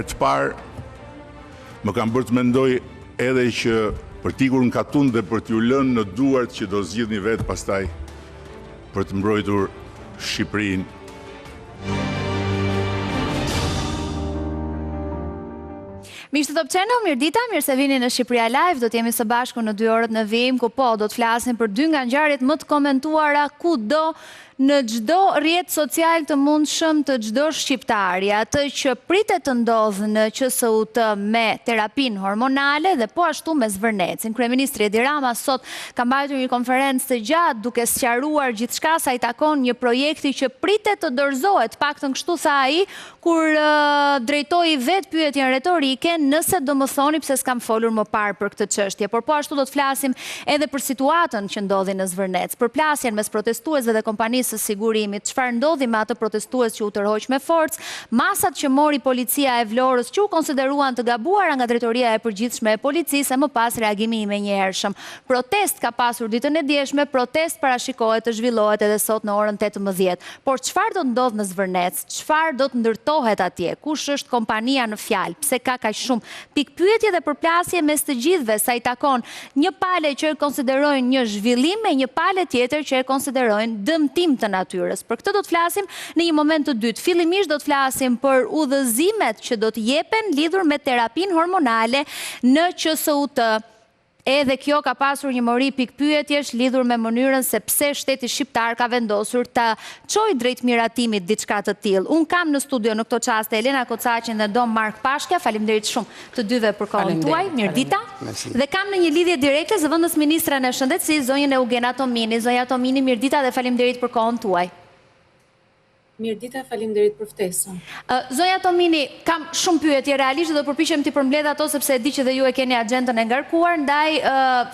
herë të parë më kam bërë të mendoj edhe që për t'ikur në katun dhe për t'ju lënë në duart që do zgjidhni vetë pastaj për të mbrojtur Shqipërinë. Miqtë Top Channel, mirë dita, mirë se vini në Shqipëria Live, do t'jemi së bashku në 2 orët në vijim, ku po, do t'flasim për 2 nga ngjarjet më të komentuara kudo në çdo rrjet social të mundshëm të çdo shqiptari, atë që pritet të ndodhë në QSUT me terapinë hormonale dhe po ashtu me zvërnecin. Kryeministri Edi Rama sot ka mbajtur një konferencë të gjatë duke sqaruar gjithçka sa i takon një projekti që pritet të dorëzohet, paktën kështu tha ai, kur drejtoi vetë pyetjen retorike, nëse do më thoni pse s'kam folur më parë për këtë çështje. Por po ashtu do të flasim edhe për situatën që ndodhi në Zvërnec, për plasjen mes protestuesve dhe kompanisë së sigurimit, çfarë ndodhi me atë protestues që u tërhoq me forcë, masat që mori policia e Vlorës që u konsideruan të gabuara nga drejtoria e përgjithshme e policisë, e më pas reagimi i menjëhershëm. Protest ka pasur ditën e djeshme, protest parashikohet të zhvillohet edhe sot në orën 18. Por çfarë do të ndodhë në Zvërnec? Çfarë do të ndërtohet atje? Kush është kompania në fjalë? Pse ka kaq shumë pikpyetje dhe përplasje mes të gjithëve sa i takon një pale që e konsiderojnë një zhvillim e një pale tjetër që e konsiderojnë dëmtim të natyrës. Për këtë do të flasim në një moment të dytë. Fillimisht do të flasim për udhëzimet që do të jepen lidhur me terapinë hormonale në QSUT. Edhe kjo ka pasur një mori pikpyetjesh lidhur me mënyrën se pse shteti shqiptar ka vendosur ta çojë drejt miratimit diçka të tillë. Un kam në studio në këto çaste Elena Kocaqin dhe Dom Mark Pashka. Faleminderit shumë të dyve për kohën tuaj. Mirëdita. Dhe kam në një lidhje direkte zëvendës ministren e Shëndetësisë, zonjën Eugena Tomini. Zonja Tomini, mirëdita dhe faleminderit për kohën tuaj. Mirëdita, faleminderit për ftesën. Zonja Tomini, kam shumë pyetje, realisht do përpiqem t'i përmbledh ato sepse e di që dhe ju e keni agjendën e ngarkuar, ndaj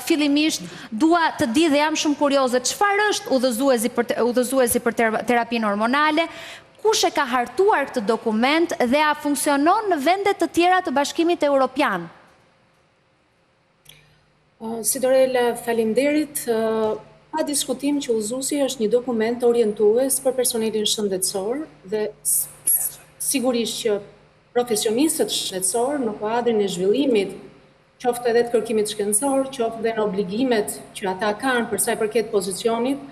fillimisht dua të di dhe jam shumë kurioze, çfarë është udhëzuesi për terapinë hormonale? Kush e ka hartuar këtë dokument dhe a funksionon në vende të tjera të Bashkimit Evropian? Sidorela, faleminderit. Pa diskutim që udhëzuesi është një dokument orientues për personelin shëndetësor dhe sigurisht që profesionistët shëndetësor në kuadrin e zhvillimit, qoftë edhe të kërkimit shkencor, qoftë edhe në obligimet që ata kanë për sa i përket pozicionit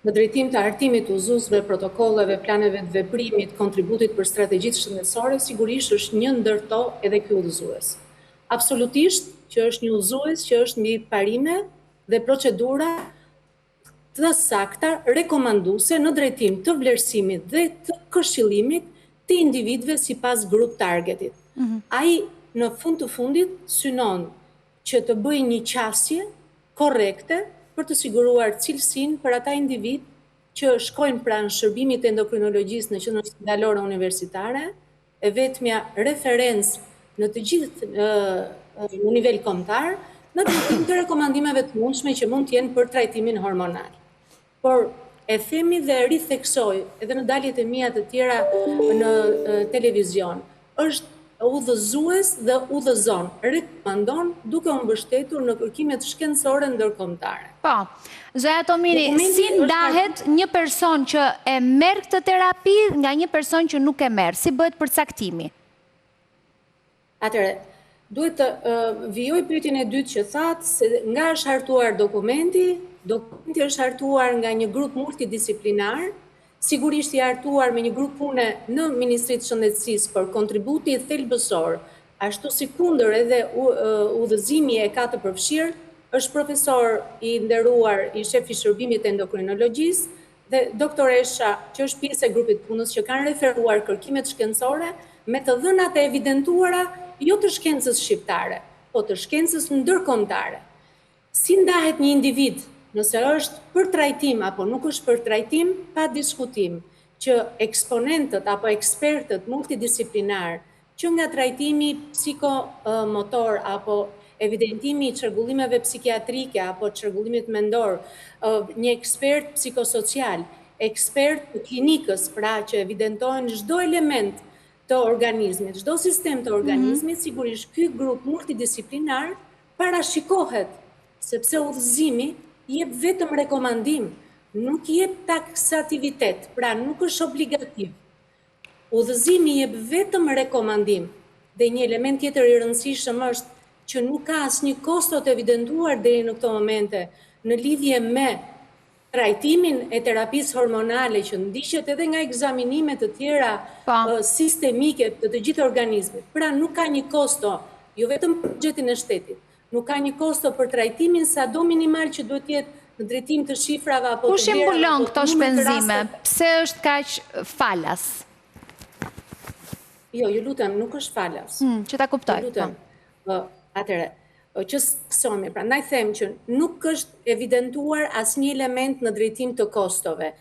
në drejtim të hartimit të udhëzuesve, protokolleve, planeve të veprimit, kontributit për strategjitë shëndetësore, sigurisht është një ndër to edhe ky udhëzues. Absolutisht që është një udhëzues që është mbi parime dhe procedura të sakta rekomanduese në drejtim të vlerësimit dhe të këshillimit të individëve sipas grup targetit. Ai në fund të fundit synon që të bëjë një qasje korrekte për të siguruar cilësinë për ata individ që shkojnë pranë shërbimit të endokrinologjisë në qendrën spitalore universitare, e vetmja referencë në të gjithë në nivel kombëtar, në drejtim të rekomandimeve të mundshme që mund të jenë për trajtimin hormonal. Por e themi dhe ritheksoj edhe në daljet e mia të tjera në televizion, është udhëzues dhe udhëzon, rekomandon duke u mbështetur në kërkimet shkencore ndërkombëtare. Po, zonja Tomini, si ndahet një person që e merr këtë terapi nga një person që nuk e merr? Si bëhet përcaktimi? Atëre, duhet të vijoj pyetjen e dytë që thatë se nga është hartuar dokumenti është hartuar nga një grup multidisiplinar, sigurisht i hartuar me një grup pune në Ministrinë e Shëndetësisë për kontributi thelbësor, ashtu si kundër edhe udhëzimi e ka të përfshirë, është profesor i nderuar i shefi shërbimit të endokrinologjisë dhe doktoresha që është pjesë e grupit punës që kanë referuar kërkimet shkencore me të dhënat e evidentuara jo të shkencës shqiptare, po të shkencës ndërkombëtare. Si ndahet një individ nëse është për trajtim apo nuk është për trajtim, pa diskutim që eksponentët apo ekspertët multidisiplinar që nga trajtimi psikomotor apo evidentimi i çrregullimeve psikiatrike apo çrregullimit mendor, një ekspert psikosocial, ekspert të klinikës, pra që evidentojnë çdo element të organizmit, çdo sistem të organizmit, sigurisht ky grup multidisiplinar parashikohet, sepse udhëzimi jep vetëm rekomandim, nuk jep taksativitet, pra nuk është obligativ. Udhëzimi jep vetëm rekomandim Dhe një element tjetër i rëndësishëm është që nuk ka asnjë kosto të evidentuar deri në këto momente në lidhje me trajtimin e terapisë hormonale që ndiqet edhe nga ekzaminime të tjera sistemike të gjithë organizmit. Pra nuk ka një kosto, jo vetëm për buxhetin e shtetit, nuk ka një kosto për trajtimin sado minimal që duhet jetë në drejtim të shifrave apo të kush i mbulon këto shpenzime? Pse është kaq falas? Jo, ju lutem, nuk është falas. Që ta kuptoj. Ju lutem. Atëre, që saksomi, pra ndaj them që nuk është evidentuar asnjë element në drejtim të kostove.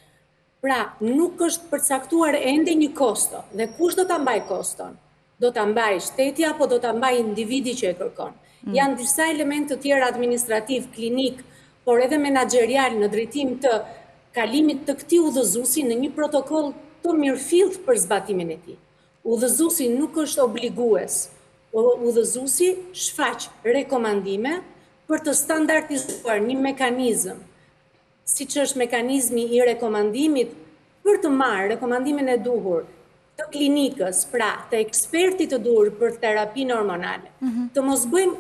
Pra, nuk është përcaktuar ende një kosto. Dhe kush do ta mbaj koston? Do ta mbaj shteti apo do ta mbaj individi që e kërkon? Janë disa elementë të tjera administrativ, klinik, por edhe menaxherial në drejtim të kalimit të këtij udhëzuesi në një protokoll të mirëfillt për zbatimin e tij. Udhëzuesi nuk është obligues. Udhëzuesi shfaq rekomandime për të standardizuar një mekanizëm, siç është mekanizmi i rekomandimit për të marrë rekomandimin e duhur të klinikës, pra të ekspertit të duhur për terapinë hormonale. Të mos bëjmë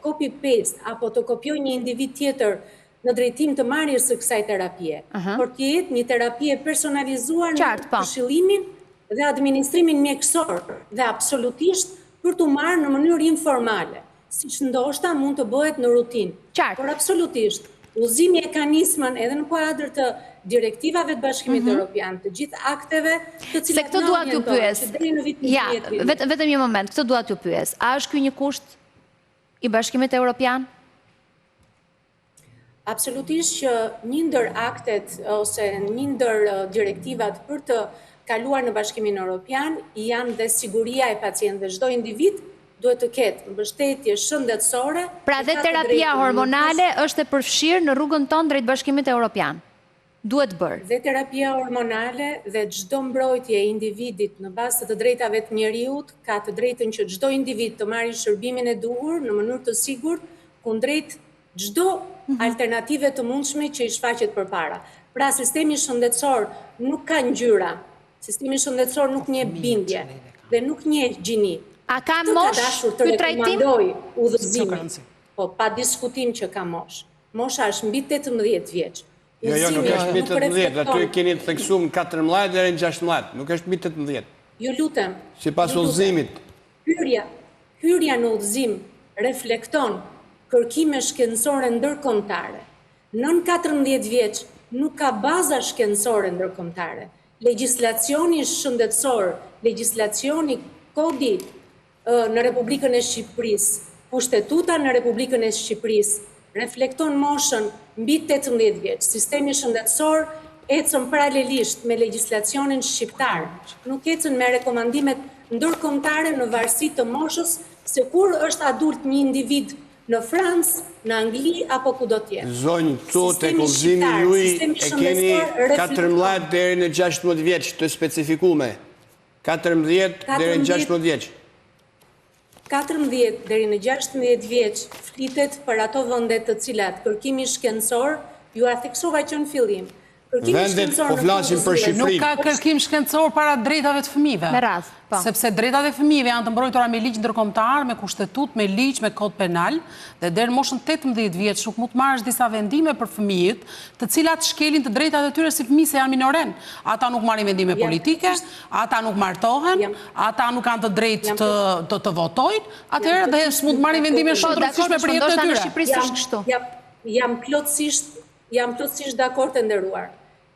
copy-paste apo të kopjoj një individ tjetër në drejtim të marrjes së kësaj terapie, por të jetë një terapie personalizuar në këshillimin dhe administrimin mjekësor dhe absolutisht për të marrë në mënyrë informale, siç ndoshta mund të bëhet në rutinë. Por absolutisht, udhëzimi mekanizmën edhe në kuadër të direktivave të Bashkimit Evropian, të gjithë akteve të cilat këtë dua t'ju pyes. Ja, vetëm një moment, këtë dua t'ju pyes. A është ky një kusht i Bashkimit Evropian? Absolutisht që një ndër aktet ose një ndër direktivat për të kaluar në Bashkimin Evropian janë dhe siguria e pacientëve. Çdo individ duhet të ketë mbështetje shëndetësore. Pra dhe terapia hormonale është e përfshirë në rrugën tonë drejt Bashkimit Evropian. Duhet bërë. Dhe terapia hormonale dhe çdo mbrojtje e individit në bazë të drejtave të njeriut ka të drejtën që çdo individ të marrë shërbimin e duhur në mënyrë të sigurt kundrejt çdo alternative të mundshme që i shfaqet përpara. Pra sistemi shëndetësor nuk ka ngjyra. Sistemi shëndetësor nuk njeh bindje dhe nuk njeh gjini. A ka mosh ky trajtim? Udhëzimin. Po pa diskutim që ka mosh. Mosha është mbi 18 vjeç. Jo, nuk është mbi 18, aty keni të theksuar 14 deri në 16, nuk është mbi 18. Ju lutem. Sipas udhëzimit. Hyrja në udhëzim reflekton kërkime shkencore ndërkombëtare. Nën 14 vjeç nuk ka baza shkencore ndërkombëtare. Legjislacioni shëndetësor, legjislacioni kodi në Republikën e Shqipërisë, kushtetuta në Republikën e Shqipërisë reflekton moshën mbi 18 vjeç. Sistemi shëndetësor ecën paralelisht me legjislacionin shqiptar, nuk ecën me rekomandimet ndërkombëtare në varësi të moshës se kur është adult një individ në Francë, në Angli apo kudo tjetër. Zonjë, këtu tek udhëzimi juaj e keni 14 deri në 16 vjeç të specifikume. 14 deri në 16 vjeç. 14 deri në 16 vjeç flitet për ato vende të cilat kërkimi shkencor ju a theksova që në fillim. Vendet po flasin për Shqipërinë. Nuk ka kërkim shkencor para drejtave të fëmijëve. Me radhë, po. Sepse drejtat e fëmijëve janë të mbrojtura me ligj ndërkombëtar, me kushtetut, me ligj, me kod penal, dhe deri në moshën 18 vjeç nuk mund të marrësh disa vendime për fëmijët, të cilat shkelin të drejtat e tyre si fëmijë se janë minoren. Ata nuk marrin vendime politike, ata nuk martohen, ata nuk kanë të drejtë të votojnë, atëherë dhe s'mund të marrin vendime shumë të rëndësishme për jetën e tyre. Jam plotësisht dakord të nderuar.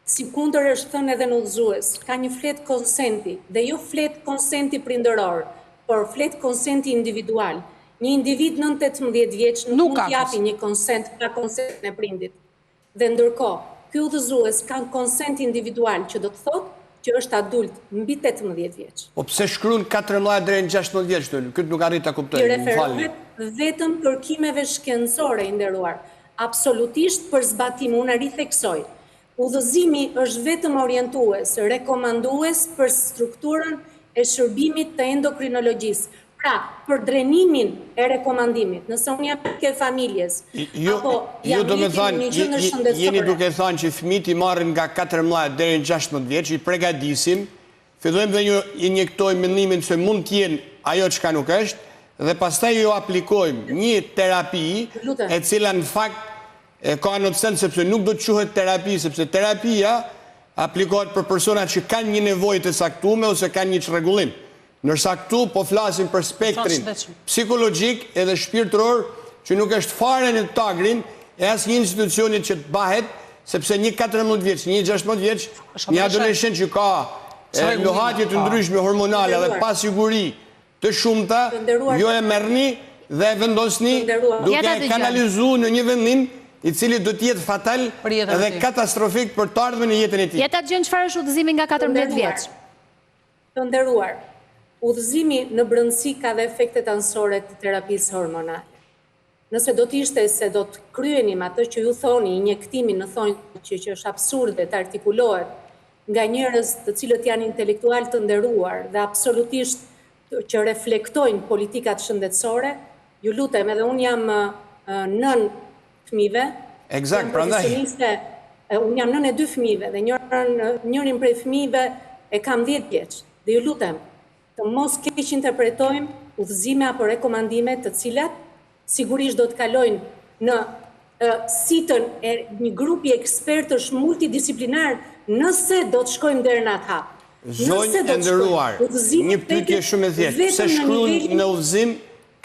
Si kundër është thënë edhe në udhëzues, ka një flet konsenti, dhe jo flet konsenti prindëror, por flet konsenti individual. Një individ nën 18 vjeç nuk mund t'japi një konsent pa konsentin e prindit. Dhe ndërkohë, ky udhëzues ka konsent individual që do të thotë që është adult mbi 18 vjeç. Po pse shkruan 14 deri në 16 vjeç këtu? Këtë nuk arrit ta kuptoj. I referohet vetëm kërkimeve shkencore i nderuar. Absolutisht për zbatim, unë ritheksoj. Udhëzimi është vetëm orientues, rekomandues për strukturën e shërbimit të endokrinologjisë. Pra, për drenimin e rekomandimit, nëse unë jam ke familjes, apo jam një gjendje shëndetësore. Jeni duke thënë që fëmijët i marrin nga 14 deri në 16 vjeç, i përgatisim, fillojmë dhe injektojmë mendimin se mund të jenë ajo çka nuk është, dhe pastaj ju aplikojmë një terapi e cila në fakt ka anotsen sepse nuk do të quhet terapi, sepse terapia aplikohet për persona që kanë një nevojë të caktuar ose kanë një çrregullim. Ndërsa këtu po flasim për spektrin psikologjik edhe shpirtëror që nuk është fare në tagrin e asnjë institucioni që të bahet, sepse një 14 vjeç, një 16 vjeç, një adoleshent që ka lohatje të ndryshme hormonale dhe pa siguri të shumta, jo e merrni dhe e vendosni duke kanalizuar në një vendim i cili do të jetë fatal dhe katastrofik për të ardhmen në jetën e tij. Ja ta dëgjojmë çfarë është udhëzimi nga 14 vjeç. Të nderuar, udhëzimi në brendësi ka dhe efektet anësore të terapisë hormonale. Nëse do të ishte se do të kryenim atë që ju thoni, injektimin në thonjë që është absurde të artikulohet nga njerëz të cilët janë intelektual të nderuar dhe absolutisht që reflektojnë politikat shëndetësore, ju lutem, edhe unë jam nën fëmijëve. Eksakt, prandaj. Unë jam nën e 2 fëmijëve dhe njërin prej fëmijëve e kam 10 vjeç. Dhe ju lutem, të mos keq interpretojmë udhëzime apo rekomandime të cilat sigurisht do të kalojnë në sitën e një grupi ekspertësh multidisiplinar nëse do të shkojmë deri në atë hap. Zonjë e nderuar, një pyetje shumë e thjeshtë. Pse shkruan në udhëzim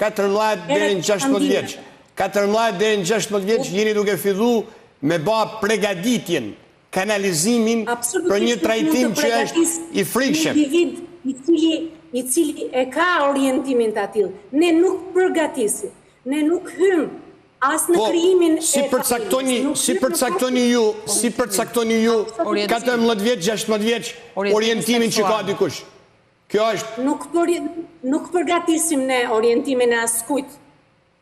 14 deri në 16 vjeç? 14 deri në 16 vjeç jeni duke filluar me bë përgatitjen, kanalizimin për një trajtim që është i frikshëm. I cili e ka orientimin të atill. Ne nuk përgatisim. Ne nuk hym as në krijimin e si përcaktoni ju 14 vjeç, 16 vjeç orientimin që ka dikush. Kjo është nuk përgatisim ne orientimin e askujt.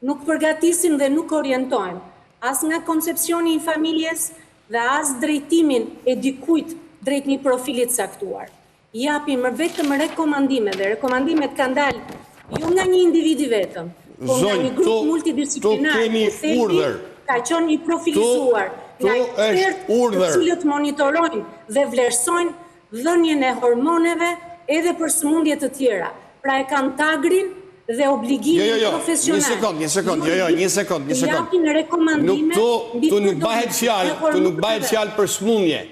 Nuk përgatisim dhe nuk orientojmë as nga koncepcioni i familjes dhe as drejtimin e dikujt drejt një profilit caktuar. Japim vetëm rekomandime dhe rekomandimet kanë dalë jo nga një individi vetëm, po nga një grup multidisciplinar, ka qenë i profilizuar, nga ekspertë të cilët monitorojnë dhe vlerësojnë dhënien e hormoneve edhe për sëmundje të tjera. Pra e kanë tagrin dhe obligimin profesional. Një sekond. Japin rekomandime. Tu nuk bëhet fjalë për sëmundje.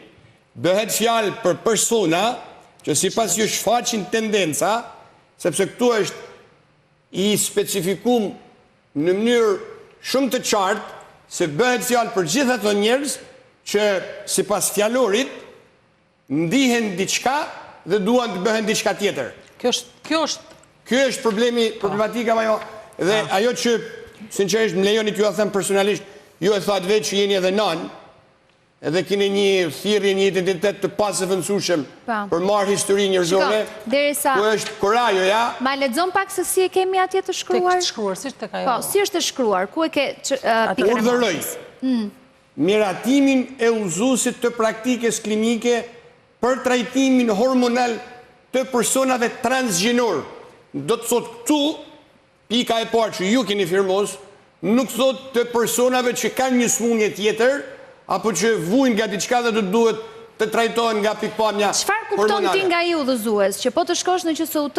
Bëhet fjalë për persona që sipas ju shfaqin tendenca, sepse këtu është i specifikum në mënyrë shumë të qartë se bëhet fjalë për gjithë ato njerëz që sipas fjalorit ndihen diçka dhe duan të bëhen diçka tjetër. Kjo është problematika ajo dhe ajo që sinqerisht më lejoni t'ju a them personalisht, ju e thatë vetë që jeni edhe nan, edhe keni një thirrje, një identitet të pasëvendësueshëm për marrë histori njerëzore. Ku është Korajo, ja? Ma lexon pak se si e kemi atje të shkruar? Si është tek ajo? Po, si është të shkruar? Ku e ke pikën e urdhëroj miratimin e udhëzuesit të praktikës klinike për trajtimin hormonal të personave transgjenor. Do të thotë këtu, pika e parë që ju keni firmos, nuk thotë të personave që kanë një sëmundje tjetër, apo që vujnë nga diçka dhe të duhet të trajtohen nga pikpamja hormonale. Çfarë kupton ti nga i udhëzues? Që po të shkosh në QSUT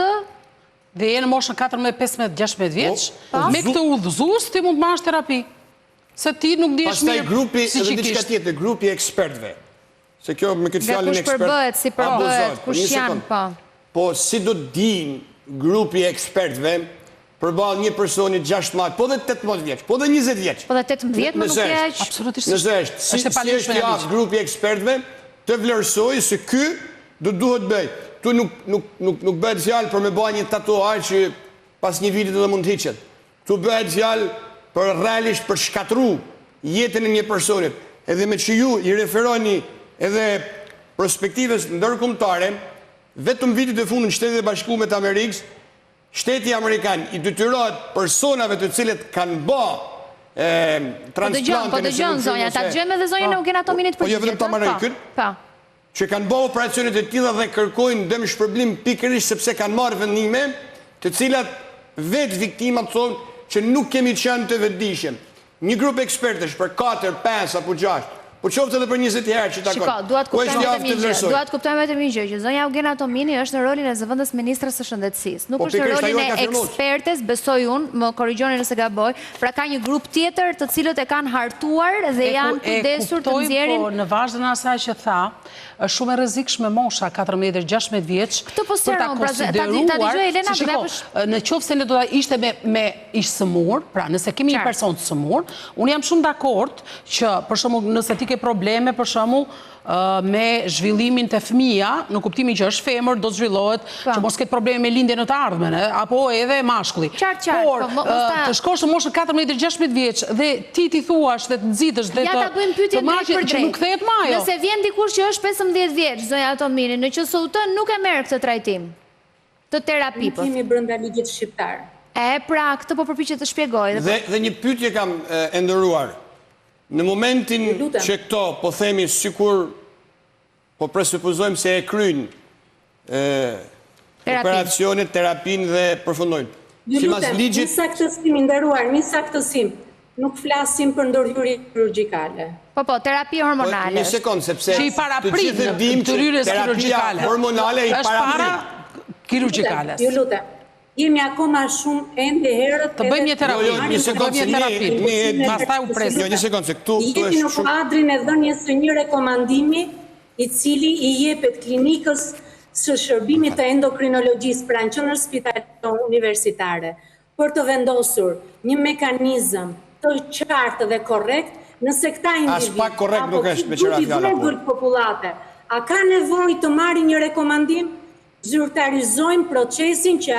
dhe je në moshën 14, 15, 16 vjeç, me këtë udhëzues ti mund të marrësh terapi. Se ti nuk dihesh mirë. Pastaj grupi edhe diçka tjetër, grupi ekspertëve. Se kjo me këtë fjalën ekspert. Kush përbëhet, si përbëhet, kush janë, po. Po si do të dinë grupi ekspertëve përballë një personi 16, po dhe 18 vjeç, po dhe 20 vjeç. Po dhe 18 më nuk e aq. Absolutisht. Nëse është, si është kjo grupi ekspertëve të vlerësojë se ky do duhet bëj. Tu nuk bëhet fjalë për me bëj një tatuazh që pas një viti do mund të hiqet. Tu bëhet fjalë për realisht për shkatru jetën e një personi. Edhe me që ju i referoni edhe perspektivës ndërkombëtare, vetëm vitit e fundit në Shtetet e Bashkuara të Amerikës, Shteti Amerikan i detyrohet personave të cilët kanë bë transplante. Po dëgjon zonja, ta dëgjojmë edhe zonjën e Ugenatominit për Po jo vetëm ta marrë kët. Po. Që kanë bë operacione të tilla dhe kërkojnë dëm shpërblim pikërisht sepse kanë marrë vendime të cilat vetë viktimat thonë që nuk kemi qenë të vetëdijshëm. Një grup ekspertësh për 4, 5 apo 6 Po qoftë edhe për 20 herë që takon. Shiko, duat kuptojmë vetëm një gjë, që zonja Eugenia Tomini është në rolin e zëvendës ministrës së shëndetësisë. Nuk është në rolin e ekspertes, besoj unë, më korrigjoni nëse gaboj. Pra ka një grup tjetër të cilët e kanë hartuar dhe janë kujdesur të nxjerrin. Po në vazhdën e asaj që tha, është shumë e rrezikshme mosha 14-16 vjeç për ta konsideruar. Në qoftë se ne do ta ishte me ish sëmur, pra nëse kemi një person të sëmur, unë jam shumë dakord që për shembull nëse ti ke probleme për shembull me zhvillimin të fëmija, në kuptimin që është femër, do të zhvillohet, që mos ketë probleme me lindje në të ardhmen, apo edhe mashkulli. Por, të shkosh në moshën 14-16 vjeç dhe ti thuash dhe të nxitesh dhe të marrësh që nuk kthehet më ajo. Nëse vjen dikush që është 15 vjeç, zonja Tomini, në QSUT nuk e merr këtë trajtim të terapi. Ne kemi brenda ligjit shqiptar. Pra, këtë po përpiqet të shpjegoj. Dhe një pyetje kam e nderuar. Në momentin që këto, po themi sikur, po presupozojmë se e kryjnë operacionet, terapin dhe përfundojnë. Ju lutem, një saktësim, nderuar, një saktësim. Nuk flasim për ndërhyrje kirurgjikale. Po, terapi hormonale. Një sekond, sepse që i paraprit në ndërhyrjes kirurgjikale. Terapia hormonale i paraprit. Është para kirurgjikales. Ju lutem. Jemi akoma shumë ende herët. Të bëjmë një terapi. Një sekond, pastaj u presim. Një sekond, se këtu jemi në kuadrin e dhënies së një rekomandimi i cili i jepet klinikës së shërbimit të endokrinologjisë pranë qendrës spitalore universitare për të vendosur një mekanizëm të qartë dhe korrekt nëse këta individ apo popullate a ka nevojë të marrë një rekomandim, zyrtarizojmë procesin që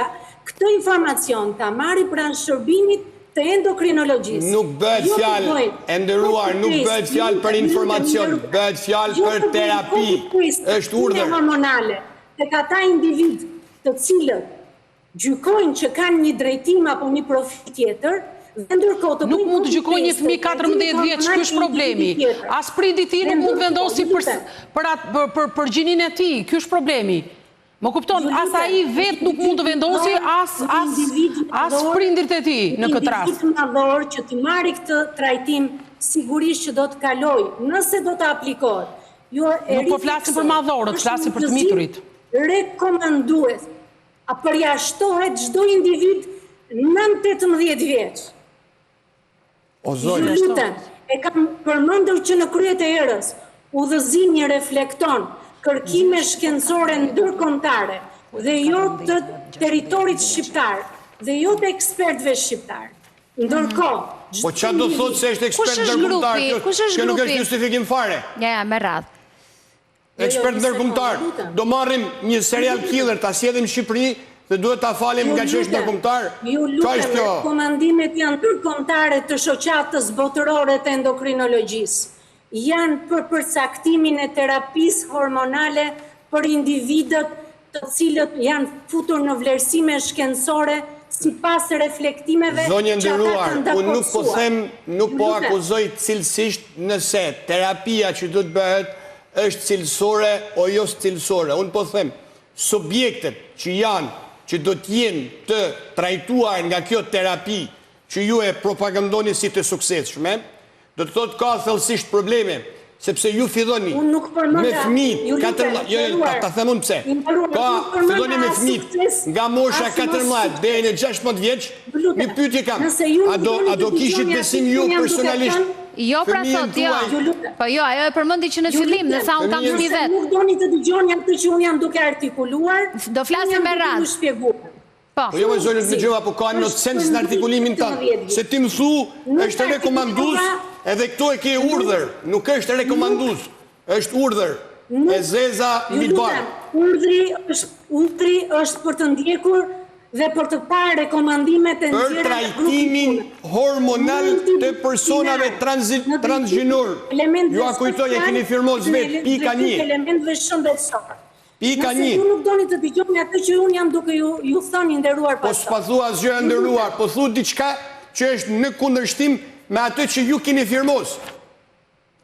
këtë informacion të marri pranë shërbimit të endokrinologjisë. Nuk bëhet fjalë, e nderuar, nuk bëhet fjalë për informacion, bëhet fjalë për terapi. Është urdhër hormonale tek ata individ të cilët gjykojnë që kanë një drejtim apo një profil tjetër, dhe ndërkohë të nuk mund të gjykojnë një fëmijë 14 vjeç, ky është problemi. As prindi i tij nuk mund vendosi për gjinin e tij, ky është problemi. Më kupton, as ai vetë nuk mund të vendosi, as prindrit e tij në këtë rast. Individ madhor që të marrë këtë trajtim, sigurisht që do të kaloj, nëse do të aplikohet. Nuk po flasim për madhorët, flasim për të miturit. Rekomandues, a përjashtohet çdo individ 9-18 vjeç. O zonjë, lutem, e kam përmendur që në kryet e erës, udhëzimi reflekton kërkime shkencore ndërkombëtare dhe jo të territorit shqiptar dhe jo të ekspertëve shqiptar. Ndërkohë, po çfarë do thotë se është ekspert ndërkombëtar? Kjo nuk është justifikim fare. Ja, me radhë. Ekspert ndërkombëtar. Do marrim një serial killer, ta sjellim në Shqipëri dhe duhet ta falim nga që është ndërkombëtar. Ju lutem, rekomandimet janë ndërkombëtare të shoqatës botërore të endokrinologjisë. Janë për përcaktimin e terapisë hormonale për individët të cilët janë futur në vlerësime shkencore sipas reflektimeve që ata kanë nderuar, unë nuk po them, nuk po lutem. akuzoj cilësisht nëse terapia që do të bëhet është cilësore o jo cilësore. Unë po them, subjektet që do të jenë të trajtuar nga kjo terapi që ju e propagandoni si të suksesshme, do të thotë ka thellësisht probleme, sepse ju filloni me fëmijë, ta them unë pse. Filloni me fëmijë nga mosha 14 deri në 16 vjeç, një pyetje kam. A do kishit besim ju personalisht? Jo, pra thot, jo. Po jo, ajo e përmendi që në fillim dhe tha unë kam fëmijë vet. Nuk doni të dëgjoni atë që unë jam duke artikuluar. Do flasim me radhë. Po jo, më zonjë të gjëva, po ka në sens në artikulimin tanë. Se ti më thu, është rekomandus, edhe këto e ke urdhër, nuk është rekomandus, është urdhër. E zeza midbar. Urdhri është për të ndjekur dhe për të parë rekomandimet e për trajtimin hormonal të personave transgjinor. Ju a kujtoj e keni firmos vetë, pika 1. Elementve shëndetësore. Pika 1. Nëse ju nuk doni të dëgjoni atë që unë jam duke ju thënë nderuar pastor. Po s'pa thua asgjë nderuar, po thu diçka që është në kundërshtim me atë që ju keni firmos.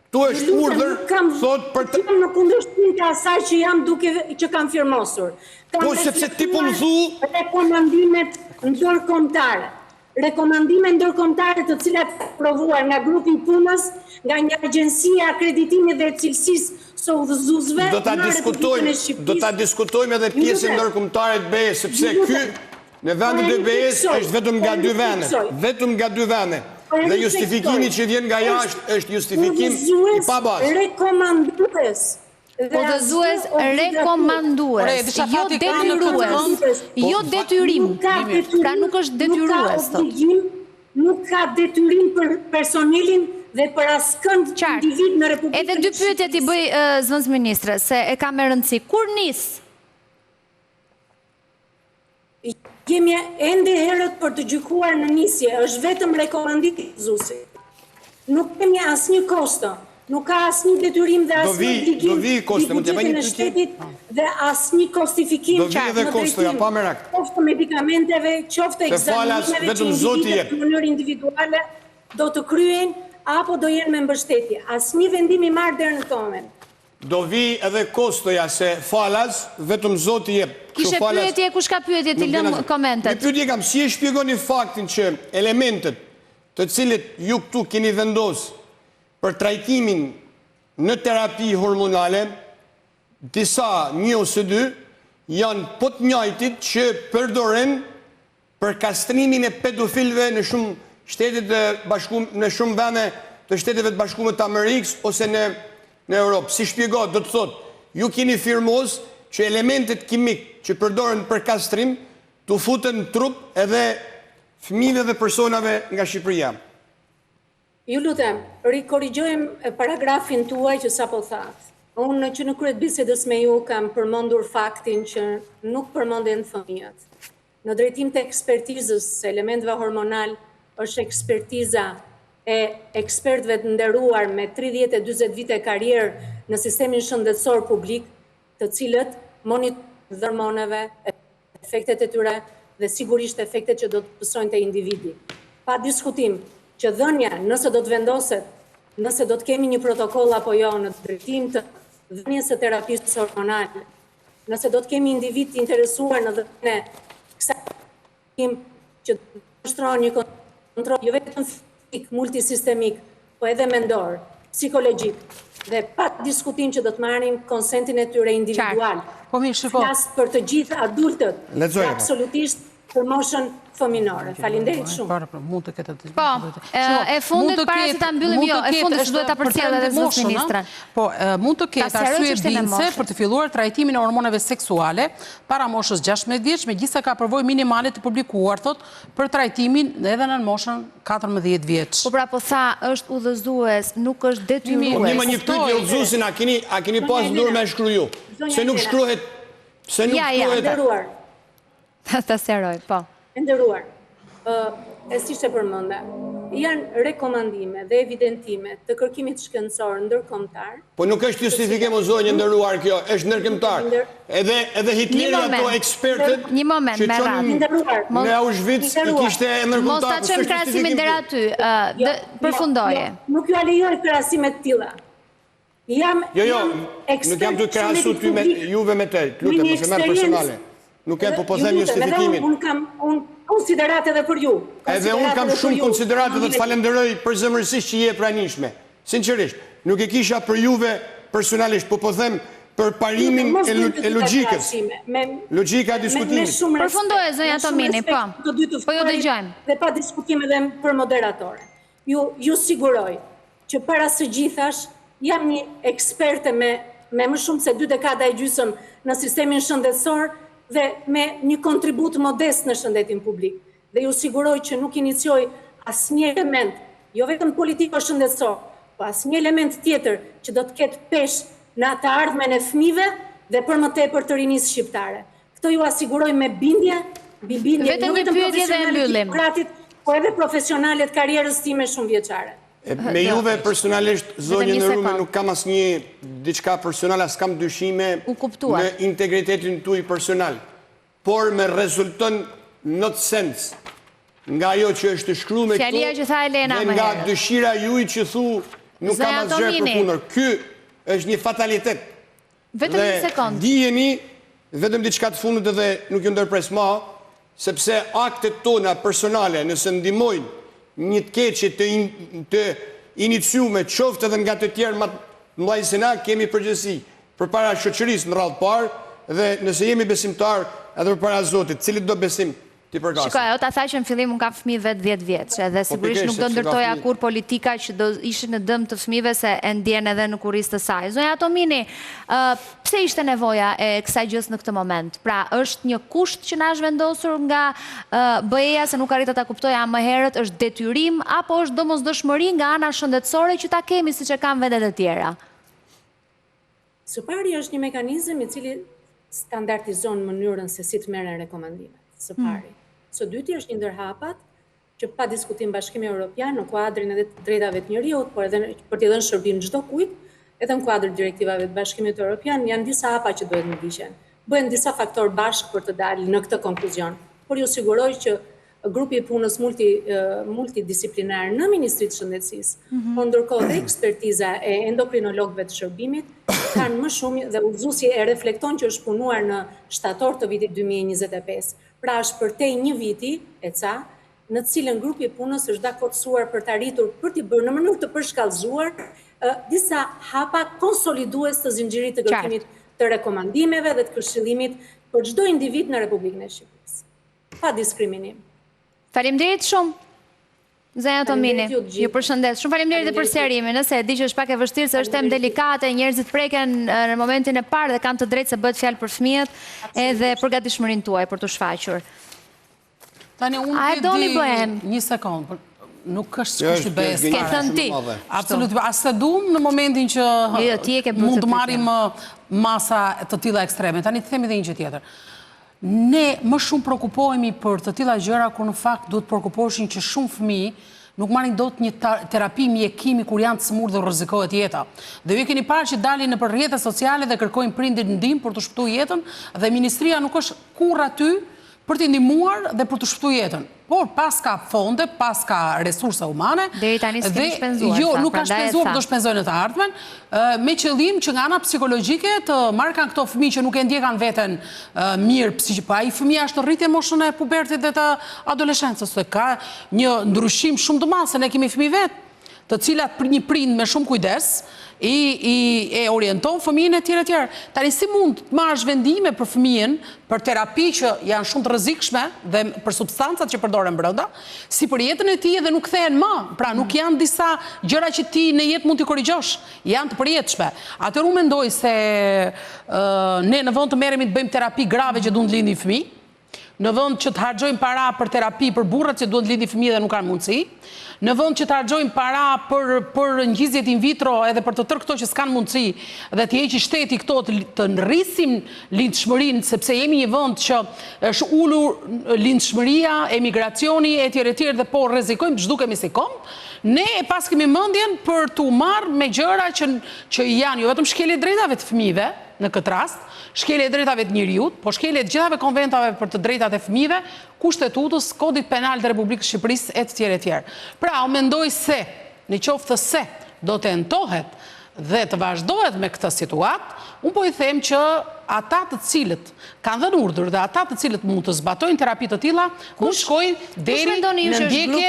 Tu është urdhër, thot për të... Jam në kundërshtim të asaj që jam duke që kam firmosur. Po sepse ti po më thu... Rekomandimet ndërkombëtare. rekomandime ndërkombëtare të cilat provuar nga grupi i punës, nga një agjensia akreditimi dhe cilësisë së udhëzuesve. Do ta diskutojmë edhe pjesën ndërkombëtare të BE-s, sepse ky në vendin e BE-s është vetëm nga dy vende. Dhe justifikimi që vjen nga jashtë është justifikim i pabazë. Rekomandues, jo detyrues, jo detyrim. Pra nuk është detyrues. Nuk ka detyrim për personelin dhe për askënd individ në Republikën. Edhe dy pyetje t'i bëj zëvendës ministre, se e ka me rëndësi. Kur nis? Jemi ende herët për të gjykuar në nisje, është vetëm rekomandim i udhëzuesit. Nuk kemi asnjë kosto, nuk ka asnjë detyrim dhe asnjë obligim i buxhetit të shtetit dhe asnjë kostifikim qartë në drejtim. Qoftë medikamenteve, qoftë ekzaminimeve që individët në mënyrë individuale do të kryen apo do jenë me mbështetje. Asnjë vendim i marrë deri në këtë moment. Do vi edhe kostoja se falas, vetëm Zoti jep. Kishe pyetje, kush ka pyetje t'i lëm komentet? Në pyetje kam, si e shpjegoni faktin që elementet të cilit ju këtu keni vendos për trajtimin në terapi hormonale, disa një ose dy, janë po të njëjtit që përdoren për kastrimin e pedofilëve në shumë shtetet në shumë vende të Shteteve të Bashkuara të Amerikës ose në Europë. Si shpjegohet, do të thotë, ju keni firmos që elementet kimik që përdoren për kastrim të futen në trup edhe fëmijëve dhe personave nga Shqipëria. Ju lutem, rikorrigjojmë paragrafin tuaj që sapo thatë. Unë që në kryet bisedës me ju kam përmendur faktin që nuk përmenden fëmijët. Në drejtim të ekspertizës së elementeve hormonal është ekspertiza e ekspertëve të nderuar me 30-40 vite karrierë në sistemin shëndetësor publik, të cilët monitorojnë hormoneve, efektet e tyre dhe sigurisht efektet që do të pësojnë te individi. Pa diskutim që dhënia, nëse do të vendoset, nëse do të kemi një protokoll apo jo në drejtim të dhënies së terapisë hormonale, nëse do të kemi individ të interesuar në dhënien e kësaj që shtrohen një kontroll jo vetëm multisistemik, po edhe mendor, psikologjik, dhe pa diskutim që do të marrim konsentin e tyre individual. Flas për të gjithë adultët, dhe absolutisht për moshën fëminore. Faleminderit shumë. Po, e fundit para se ta mbyllim jo, e fundit që duhet ta përcjellë edhe zot ministra. Po, mund të ketë arsye bindëse për të filluar trajtimin e hormoneve seksuale para moshës 16 vjeç, megjithëse ka përvojë minimale të publikuar thot për trajtimin edhe në moshën 14 vjeç. Po pra po tha është udhëzues, nuk është detyrues. Po një pyetje udhëzuesin, a keni pas dur me shkruaj ju? Se nuk shkruhet. Nderuar. Ta sqaroj, po. Nderuar, e si që përmënda, janë rekomandime dhe evidentime të kërkimit shkencor ndërkombëtar. Po nuk është justifikim o zonjë nderuar kjo, është ndërkombëtar. Edhe Hitleri ato ekspertët një moment, me radhë. Në Auschwitz i kishte ndërkombëtar. Mos ta çojmë krahasimin deri aty, përfundoje. Nuk ju lejoj krahasime të tilla. Jo, nuk jam të krahasu ty me juve me te, lutem, mos e merr personale. Nuk e po them justifikimin. Unë kam konsiderate edhe për ju. Edhe unë kam shumë konsiderate dhe të falenderoj për zëmërsisht që je pranishme. Sinqerisht, nuk e kisha për juve personalisht, po them për parimin e logjikës. Logjika e diskutimit. Përfundoje, zonja Tomini, po. Po ju dëgjojmë. Dhe pa diskutim edhe për moderatore. Ju siguroj që para së gjithash jam një eksperte me më shumë se 2 dekada e gjysmë në sistemin shëndetësor dhe me një kontribut modest në shëndetin publik. Dhe ju siguroj që nuk inicioj asnjë element, jo vetëm politiko shëndetësor, po asnjë element tjetër që do të ketë pesh në të ardhmen e fëmijëve dhe për më tepër të rinisë shqiptare. Këtë ju asiguroj me bindje, vetëm një pyetje dhe e mbyllim. Po edhe profesionalet karrierës time shumë vjeçare. Me juve personalisht, zonjë në Rume, nuk kam asnjë diçka personale, as kam dyshime në integritetin tuaj personal. Por me rezulton not sense nga ajo që është shkruar me këtu dhe nga dëshira juaj që thu nuk kam asgjë për punën. Ky është një fatalitet. Vetëm një sekond. Dijeni, vetëm diçka të fundit edhe nuk ju ndërpres më, sepse aktet tona personale nëse ndihmojnë një të keqe të iniciume qoftë edhe nga të tjerë më mëdhenj se na, kemi përgjegjësi përpara shoqërisë në radhë parë dhe nëse jemi besimtar edhe përpara Zotit, cili do besim ti përgasim. Shikoj, ajo ta tha që në fillim unë kam fëmijë vetë 10 vjeç, edhe sigurisht nuk do ndërtoja kur politika që do ishin në dëm të fëmijëve se e ndjen edhe në kurrizë të saj. Zonja Tomini, pse ishte nevoja e kësaj gjës në këtë moment? Pra, është një kusht që na është vendosur nga BE-ja se nuk arrita ta kuptoja më herët, është detyrim apo është domosdoshmëri nga ana shëndetësore që ta kemi siç e kanë vendet e tjera? Së pari është një mekanizëm i cili standardizon mënyrën se si të merren rekomandimet. Së pari. Së dyti është një ndër hapat që pa diskutim Bashkimi Evropian në kuadrin e drejtave të njerëzit, por edhe për t'i dhënë shërbim çdo kujt, edhe në kuadrin e direktivave të Bashkimit Evropian janë disa hapa që duhet ndiqen. Bëhen disa faktorë bashkë për të dalë në këtë konkluzion. Por ju siguroj që grupi i punës multidisiplinar në Ministrinë e Shëndetësisë, por ndërkohë dhe ekspertiza e endokrinologëve të shërbimit kanë më shumë dhe udhëzuesi e reflekton që është punuar në shtator të vitit 2025. Pra është përtej një viti e ca, në cilën grupi i punës është dakordsuar për të arritur për t'i bërë në mënyrë të përshkallëzuar disa hapa konsolidues të zinxhirit të kërkimit të rekomandimeve dhe të këshillimit për çdo individ në Republikën e Shqipërisë. Pa diskriminim. Faleminderit shumë. Zonja Tomini, ju përshëndes. Shumë faleminderit për sqarimin. Nëse e di që është pak e vështirë se është temë delikate, njerëzit preken në momentin e parë dhe kanë të drejtë se bëhet fjalë për fëmijët edhe për gatishmërinë tuaj për të shfaqur. Tani unë di një sekond, nuk është kush i besë. Ke thënë ti. Absolutisht, as se duam në momentin që mund të marrim masa të tilla ekstreme. Tani të themi edhe një gjë tjetër. Ne më shumë prekupohemi për të tilla gjëra kur në fakt duhet prekupoheshin që shumë fëmijë nuk marrin dot një terapi mjekimi kur janë të smur dhe rrezikohet jeta. Dhe ju keni parë që dalin nëpër rrjetet sociale dhe kërkojnë prindit ndihmë për të shpëtuar jetën dhe ministria nuk është kurrë aty për t'i ndihmuar dhe për të shpëtuar jetën. Por pas ka fonde, pas ka resursa humane, deri tani s'kemi shpenzuar. Jo, nuk ka shpenzuar, do shpenzojnë në të ardhmen, me qëllim që nga ana psikologjike të marrë këto fëmijë që nuk e ndjekan veten mirë, pa ai fëmia është rritje moshën e pubertit dhe të adoleshencës, se ka një ndryshim shumë të madh se ne kemi fëmijë vet, të cilat një prind me shumë kujdes e orienton fëmijën e tjerë. Tani si mund të marrësh vendime për fëmijën, për terapi që janë shumë të rrezikshme dhe për substancat që përdoren brenda, si për jetën e tij dhe nuk kthehen më. Pra nuk janë disa gjëra që ti në jetë mund t'i korrigjosh, janë të përjetshme. Atëherë unë mendoj se ne në vend të merremi të bëjmë terapi grave që duan të lindin fëmijë, në vend që të harxojmë para për terapi për burrat që duan të lindin fëmijë dhe nuk kanë mundësi, në vend që të harxojmë para për ngjizjet in vitro edhe për të tërë këto që s'kanë mundësi dhe të heqë shteti këto të rrisim lindshmërinë, sepse jemi një vend që është ulur lindshmëria, emigracioni etj dhe po rrezikojmë, zhdukemi si kom, ne pas kemi mendjen për t'u marrë me gjëra që janë jo vetëm shkelje drejtave të fëmijëve në këtë rast, shkelje drejtave të njerëzit, po shkelje të gjithave konventave për të drejtat e fëmijëve, kushtetutës, kodit penal të Republikës së Shqipërisë etj. Pra, unë mendoj se, në qoftë se do të tentohet dhe të vazhdohet me këtë situatë, unë po i them që ata të cilët kanë dhënë urdhër dhe ata të cilët mund të zbatojnë terapi të tilla, mund shkojnë deri në ndjekje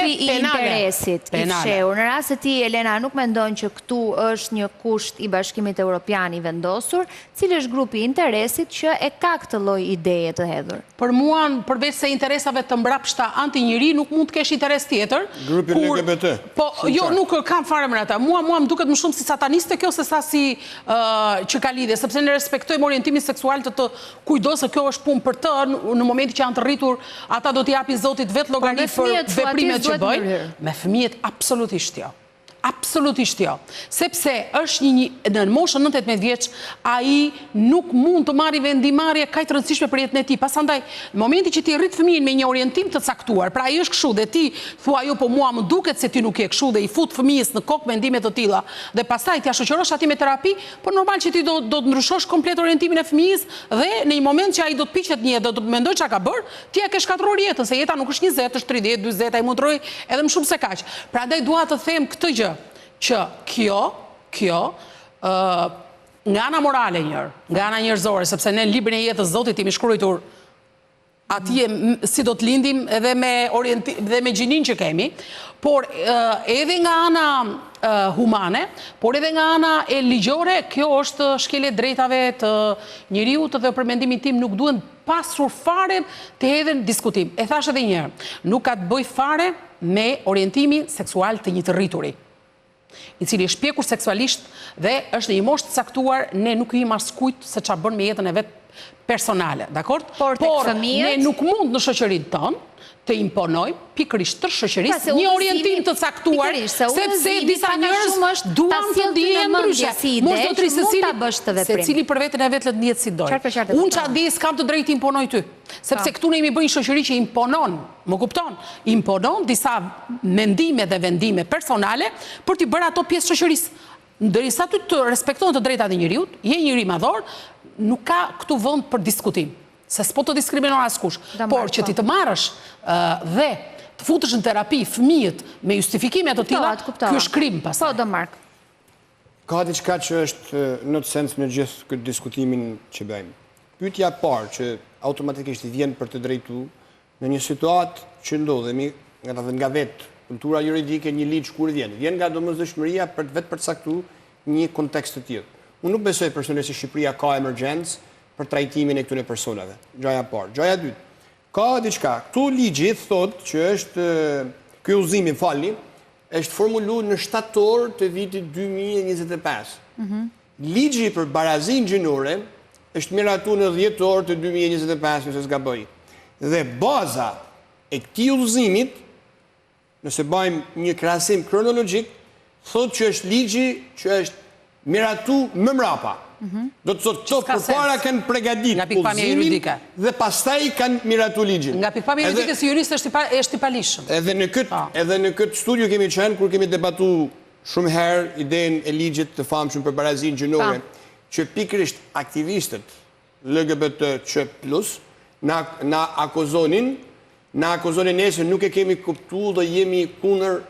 penale. Në rast se ti, Elena, nuk mendon që këtu është një kusht i Bashkimit Evropian i vendosur, cili është grupi i interesit që e ka këtë lloj ideje të hedhur? Për mua, përveç se interesave të mbrapshta anti-njeri, nuk mund të kesh interes tjetër. Grupi LGBT. Po, jo, nuk kam fare me ata. Mua më duket më shumë si sataniste kjo se sa si që ka lidhje, sepse ne respektojmë orientimin seksual të kujdo se kjo është punë për të, në momenti që janë të rritur, ata do t'i japin Zotit vetë llogari për veprimet që bëjnë. Me fëmijët absolutisht jo. Absolutisht jo. Sepse është në moshën 19 vjeç, ai nuk mund të marrë vendimarrje kaq të rëndësishme për jetën e tij. Pasandaj, në momentin që ti rrit fëmijën me një orientim të caktuar, pra ai është kështu dhe ti thua jo, po mua më duket se ti nuk je kështu dhe i fut fëmijës në kokë mendime të tilla, dhe pastaj t'ia shoqërosh atij me terapi, po normal që ti do të ndryshosh komplet orientimin e fëmijës dhe në një moment që ai do të piqet një do të mendoj çka ka bër, ti e ke shkatruar jetën, se jeta nuk është 20, është 30, 40, ai mund të rrojë edhe më shumë se kaq. Prandaj dua të them këtë gjë, që kjo, nga ana morale nga ana njerëzore, sepse ne në librin e jetës Zotit imi shkruar atje si do të lindim edhe me gjinin që kemi, por edhe nga ana humane, por edhe nga ana e ligjore, kjo është shkelje drejtave të njeriut dhe për mendimin tim nuk duhen pasur fare të hedhen diskutim. E thash edhe njërë, nuk ka të bëj fare me orientimin seksual të një të rrituri, i cili është pjekur seksualisht dhe është një moshë të caktuar, ne nuk i maskujt se qa bën me jetën e vetë personale, dakord? Por ne nuk mund në shoqërinë tonë të imponojmë pikërisht të shoqërisë një orientim të caktuar, sepse disa njerëz duan të ndihen ndryshe. Mos do të rrisë secili për veten e vet të ndihet si doj. Unë çfarë di s'kam të drejtë imponoj ty, sepse këtu ne jemi bërë një shoqëri që imponon, më kupton? Imponon disa mendime dhe vendime personale për t'i bërë ato pjesë shoqërisë. Ndërsa ty të respektojnë të drejtat e njeriut, je njëri madhor, nuk ka këtu vend për diskutim. Se s'po të diskriminon askush. Por që ti të marrësh dhe të futësh në terapi fëmijët me justifikime të tilla, ky është krim pastaj. Po, do Mark. Ka diçka që është në të sens në gjithë këtë diskutimin që bëjmë. Pyetja e parë që automatikisht vjen për të drejtuar në një situatë që ndodhemi nga vetë kultura juridike, një ligj kur vjen nga domosdoshmëria për vetë përcaktuar një kontekst të tillë. Unë nuk besoj personalisht se Shqipëria ka emergjencë për trajtimin e këtyre personave. Gjaja e parë. Gjaja e dytë. Ka diçka. Këtu ligji thotë që është ky udhëzim, falni, është formuluar në shtator të vitit 2025. Ligji për barazinë gjinore është miratuar në dhjetor të 2025, nëse s'gaboj. Dhe baza e këtij udhëzimit, nëse bëjmë një krahasim kronologjik, thotë që është ligji që është miratu më mrapa. Do të thotë këto përpara kanë përgatitur udhëzimin dhe pastaj kanë miratu ligjin. Nga pikpamja juridike si jurist është i palishëm. Edhe në këtë studio kemi qenë kur kemi debatuar shumë herë idenë e ligjit të famshëm për barazinë gjinore, që pikërisht aktivistët LGBTQ+ na akuzonin ne se nuk e kemi kuptuar dhe jemi kundër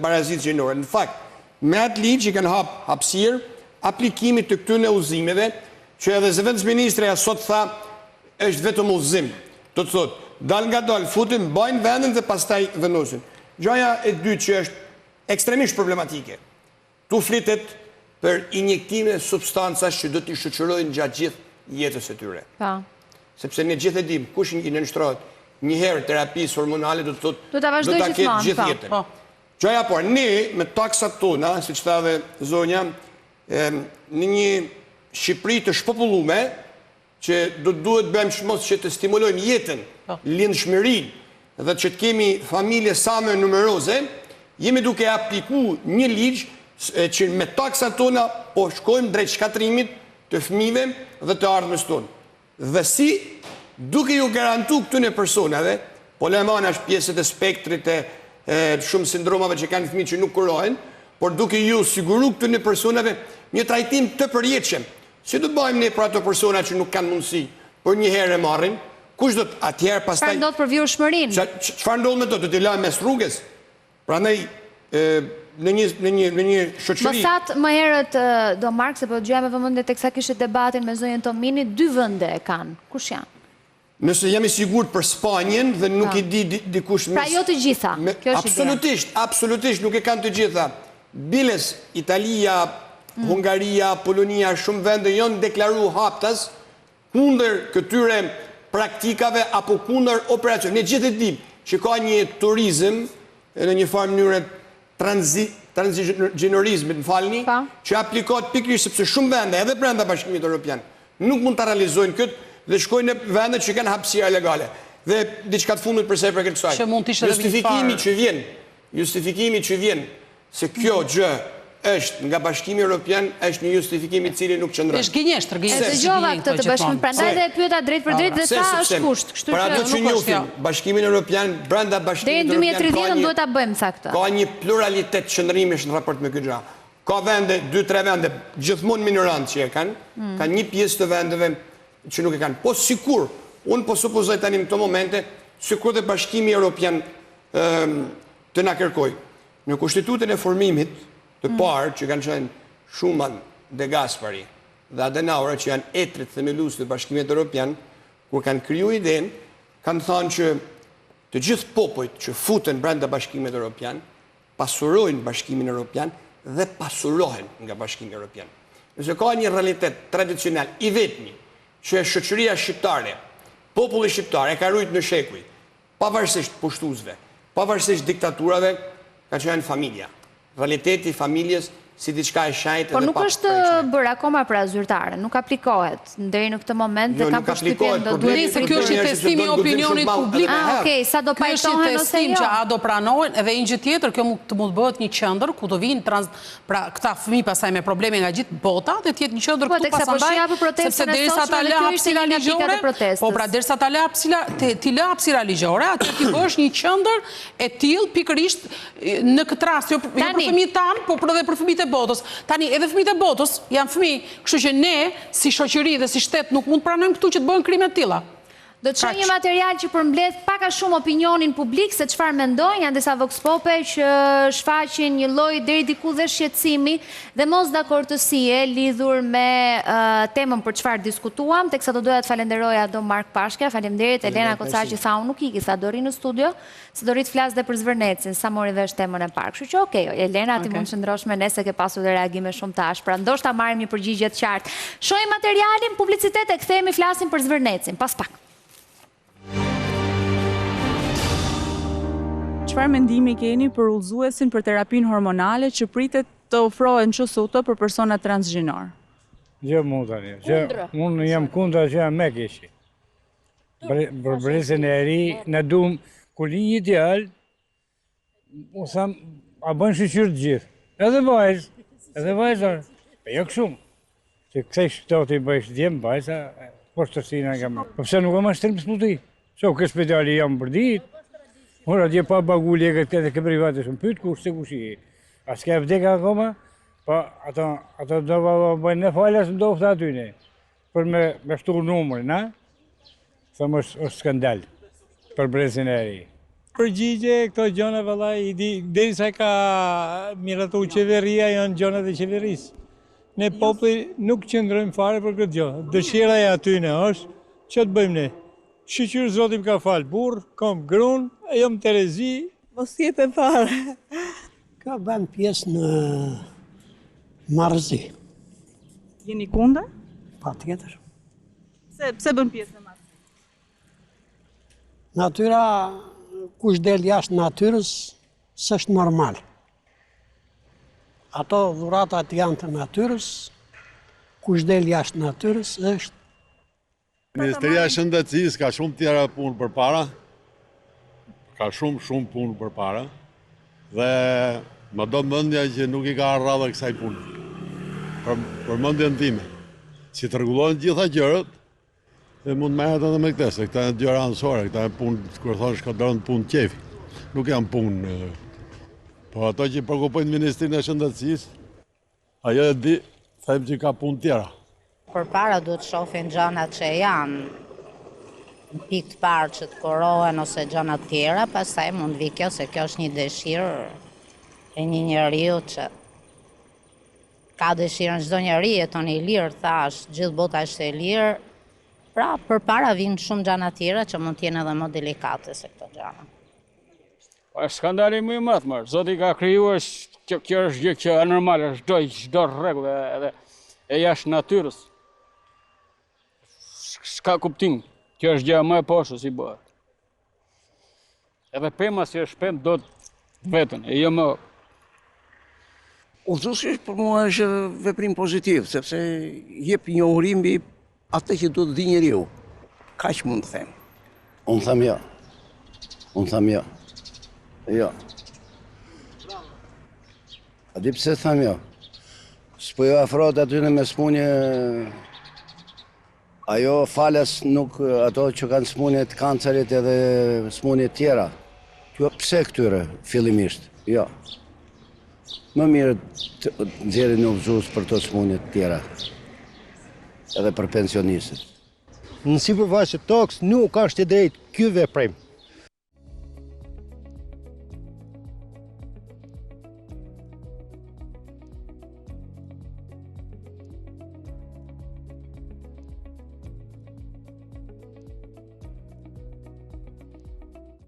barazisë gjinore. Në fakt, me atë ligj i kanë hapësirë aplikimit të këtyre udhëzimeve, që edhe zëvendësministreja sot tha është vetëm udhëzim. Do të thotë, dal nga dal, futim, bajnë vendin dhe pastaj vendosin. Gjaja e dytë që është ekstremisht problematike. Tu flitet për injektime substancash që do t'i shoqërojnë gjatë gjithë jetës së tyre. Sepse ne gjithë e dim, kush i nënshtrohet një herë terapisë hormonale do të ketë gjithë jetën. Gjaja por, ne me taksat tona, si që tha dhe zonja, në një Shqipëri të shpopullume, që duhet bëjmë shmos që të stimulojmë jetën, lindshmërinë dhe që të kemi familje sa më numeroze, jemi duke apliku një ligj që me taksat tona po shkojmë drejt shkatrimit të fëmijëve dhe të ardhmës tonë. Dhe si duke ju garantu këtyre personave, po lemon është pjesët e spektrit e shumë sindromave që kanë fëmijë që nuk kurohen, por duke ju siguru këtyre personave një trajtim të përjetshëm. Si do të bëjmë ne për ato persona që nuk kanë mundësi, por një herë e marrin, kush do të atëherë pastaj çfarë ndodh për vjurshmërinë? Çfarë ndodh me to? Do t'i lajmë mes rrugës? Prandaj në një shoqëri. Më thatë më herët do Mark, se po dëgjoj me vëmendje teksa kishte debatin me zonjën Tomini, 2 vende e kanë. Kush janë? Nëse jam i sigurt për Spanjën dhe nuk i di dikush pra jo të gjitha. Absolutisht nuk e kanë të gjitha. Biles, Italia, Hungaria, Polonia, shumë vende janë deklaruar haptas kundër këtyre praktikave apo kundër operacione. Ne gjithë e dim që ka një turizëm në një farë mënyrë tranzigenorizmit, më falni, që aplikohet pikërisht sepse shumë vende, edhe brenda Bashkimit Evropian, nuk mund ta realizojnë këtë dhe shkojnë në vende që kanë hapësira legale. Dhe diçka të fundit përse për këtë saj. Justifikimi që vjen se kjo gjë është nga Bashkimi Evropian është një justifikim i cili nuk qëndron. Është gënjeshtër. E dëgjova këtë të bashkimit, prandaj dhe e pyeta drejt për drejt dhe sa është kusht, kështu që për ato që njohim Bashkimin Evropian, brenda Bashkimit Evropian deri në 2030 duhet ta bëjmë sa këtë. Ka një pluralitet qëndrimesh në raport me këtë gjë. Ka vende, 2-3 vende gjithmonë minorantë që e kanë, ka një pjesë të vendeve që nuk e kanë. Po sikur, unë po supozoj tani në këto momente, sikur dhe Bashkimi Evropian të na kërkoj. Në kushtetutën e formimit të parë që kanë qenë Schuman, De Gasperi dhe Adenauer që janë etrit themelues të Bashkimit Evropian, kur kanë kriju idenë kanë thënë që të gjithë popujt që futen brenda Bashkimit Evropian, pasurojnë Bashkimin Evropian dhe pasurohen nga Bashkimi Evropian. Nëse ka një realitet tradicional i vetmi që shoqëria shqiptare, populli shqiptar e ka ruajtur në shekuj, pavarësisht pushtuesve, pavarësisht diktaturave, ka qenë familja. Realiteti i familjes si diçka e shenjtë. Po nuk është bërë akoma pra zyrtare, nuk aplikohet deri në këtë moment dhe ka përshtypjen do duhet se kjo është testimi i opinionit publik. Okej, sa do pajtohen ose jo. Që a do pranohen edhe një gjë tjetër, kjo mund të bëhet një qendër ku do vinë pra këta fëmijë pasaj me probleme nga gjithë bota dhe të jetë një qendër këtu pasandaj, sepse derisa ta lë hapësira ligjore, po pra derisa ta lë hapësira ligjore, atë ti bësh një qendër e tillë pikërisht në këtë rast, jo për fëmijët tanë, por edhe për fëmijët e botës. Tani, edhe fëmijët e botës janë fëmijë, kështu që ne, si shoqëri dhe si shtet, nuk mund të pranojmë këtu që të bëhen krime të tilla. Do të shoh një material që përmbledh pak a shumë opinionin publik se çfarë mendojnë, janë disa vox pope që shfaqin një lloj deri diku dhe shqetësimi dhe mos dakordësie lidhur me temën për çfarë diskutuam, teksa do doja të falenderoja do Mark Pashka, faleminderit Elena Kocaqi sa unë nuk iki, sa do ri në studio, se do ri të flas dhe për Zvërnecin, sa mori vesh temën e parë. Kështu që okay, Elena ti mund të qëndrosh me ne se ke pasur dhe reagime shumë të ashpra. Ndoshta marrim një përgjigje të qartë. Shohim materialin, publicitet e kthehemi flasim për Zvërnecin, pas pak. Çfarë mendimi keni për udhëzuesin për terapinë hormonale që pritet të ofrohen që soto për persona transgjinor? Gjë mund tani. Unë jam kundra që jam me keqi. Për brezën e ri, në duam kur një ideal, u tham, a bën shqyr të gjithë. Edhe vajzë, jo këshumë. Që kësaj shtoti bëjsh djemë, vajza, po shtërsina nga më. Po pëse nuk e ma shtrim smuti? Që këtë spitali jam për ditë, ora dje pa bagulje këtë ke private shumë pytë kush se kush i. A s'ka vdeka akoma, pa ato do bëjnë në falas në dofta atyne, për me shtu numërin, na? Thëmë është skandal për brezin e ri. Përgjigje këto gjona vëllai, deri sa ka miratu qeveria janë gjona dhe qeverisë. Ne populli nuk qëndrojmë fare për këtë gjë. Dëshira e atyne është që të bëjmë ne. Shqyqyrë zotim ka falë burë, kom grunë, e jom Terezi. Mos jetë e fare. Ka bën pjesë në marrëzi. Jeni kundër? Patjetër. Pse bën pjesë në marrëzi? Natyra, kush del jashtë natyrës, s'është normal. Ato dhuratat janë të natyrës, kush del jashtë natyrës është. Ministeria e Shëndetësisë ka shumë tjera punë për para, ka shumë punë për para, dhe më do mendja që nuk i ka radhë kësaj punë, për mendjen time. Si të rregullohen gjitha gjërat, dhe mund merret edhe me këtë, se këta janë gjëra anësore, këta janë punë, kur thosh shkatërron punë qefi, nuk janë punë. Po ato që përkupojnë Ministrinë e Shëndetësisë, ajo e di, them që ka punë tjera. Për para duhet shofin gjanat që janë në pikë të parë që të korohen ose gjanat tjera, pastaj mund vi kjo se kjo është një dëshirë e një njeriu që ka dëshirën çdo njeri jeton i lirë, thash, gjithë bota është e lirë. Pra, për para vinë shumë gjanat tjera që mund t'jenë edhe më delikate se këto gjana. Është skandali më i madh, më. Zoti ka krijuar kjo është gjë që anormale, është çdo rregull edhe e jashtë natyrës. S'ka kuptim, kjo është gjë më e poshtë si bëhet. Edhe pema si është pemë do të vetën, e jo më. Udhëzuesi për mua është veprim pozitiv, sepse jep njohuri mbi atë që do të di njeriu. Kaq mund të them. Unë tham jo. Jo. A di pse tham jo? S'po jo afrohet aty në me smunje, ajo falas nuk ato që kanë smunje të kancerit edhe smunje tjera. Kjo pse këtyre, fillimisht? Jo. Më mirë të nxjerrin në udhëzues për të smunje të tjera. Edhe për pensionistët. Në sipërfaqe të tokës nuk është e drejtë ky veprim.